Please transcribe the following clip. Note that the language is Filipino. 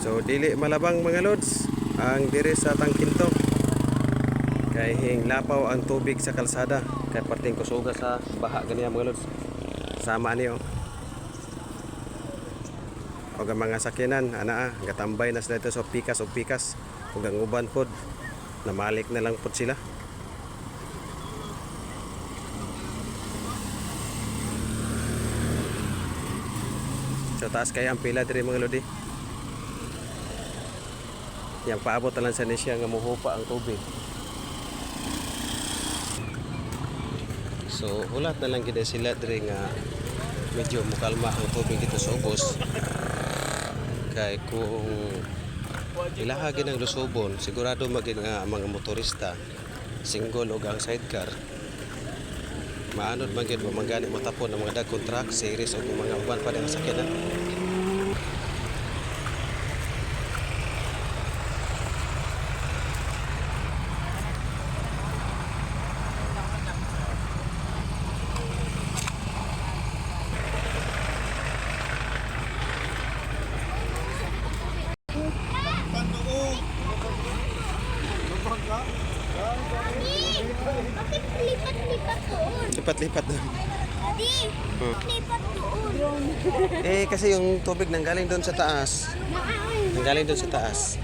So dili malabang mga lods ang diri sa Tangkinto. Kay hing lapaw ang tubig sa kalsada. Kay parting kusuga sa baha ganiya mga lods. Sama niyo. Og ang mga sakyanan ana gatambay na sila dito sa pikas og pikas. Ug ang uban pod namalik na lang pod sila. So taas kaya ang pila diri mga lodi. Yang paabot na lang sa nisya nga muhupa ang tubig. So ulat na lang gid sila diri nga medyo mukalma ang tubig dito sa ubos. Kay kung ilaha gid ang lusubon, sigurado maging nga mga motorista single og ang sidecar. Maanod man gid mamangani mo tapon ang mga dagkong truck, series o mga uban pa dang sakyanan. Bakit lipat-lipat doon? Lipat-lipat doon. Daddy, lipat doon. Kasi yung tubig nanggaling doon sa taas. Nanggaling doon sa taas.